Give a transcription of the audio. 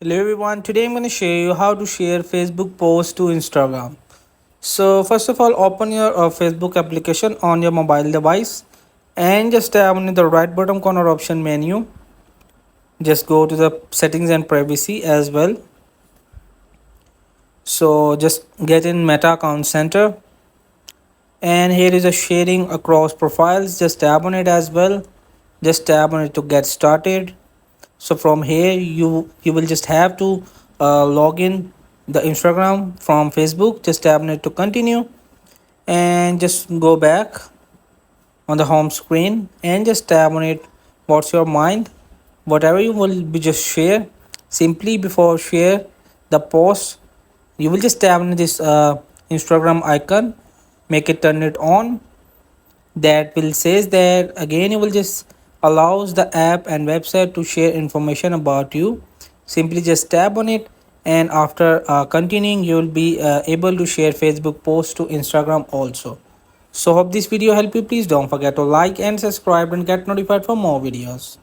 Hello everyone, today I'm going to show you how to share Facebook posts to Instagram. So first of all, open your Facebook application on your mobile device and just tap on the right bottom corner option menu. Just go to the settings and privacy as well. So just get in Meta account center, and here is a sharing across profiles. Just tap on it as well. Just tap on it to get started. So from here you will just have to log in the Instagram from Facebook. Just tap on it to continue, and just go back on the home screen and just tap on it. What's your mind? Whatever you will be just share. Simply before share the post, you will just tap on this Instagram icon, make it turn it on. That will says that again you will just allows the app and website to share information about you. Simply just tap on it, and after continuing you will be able to share Facebook posts to Instagram also. So hope this video help you. Please don't forget to like and subscribe and get notified for more videos.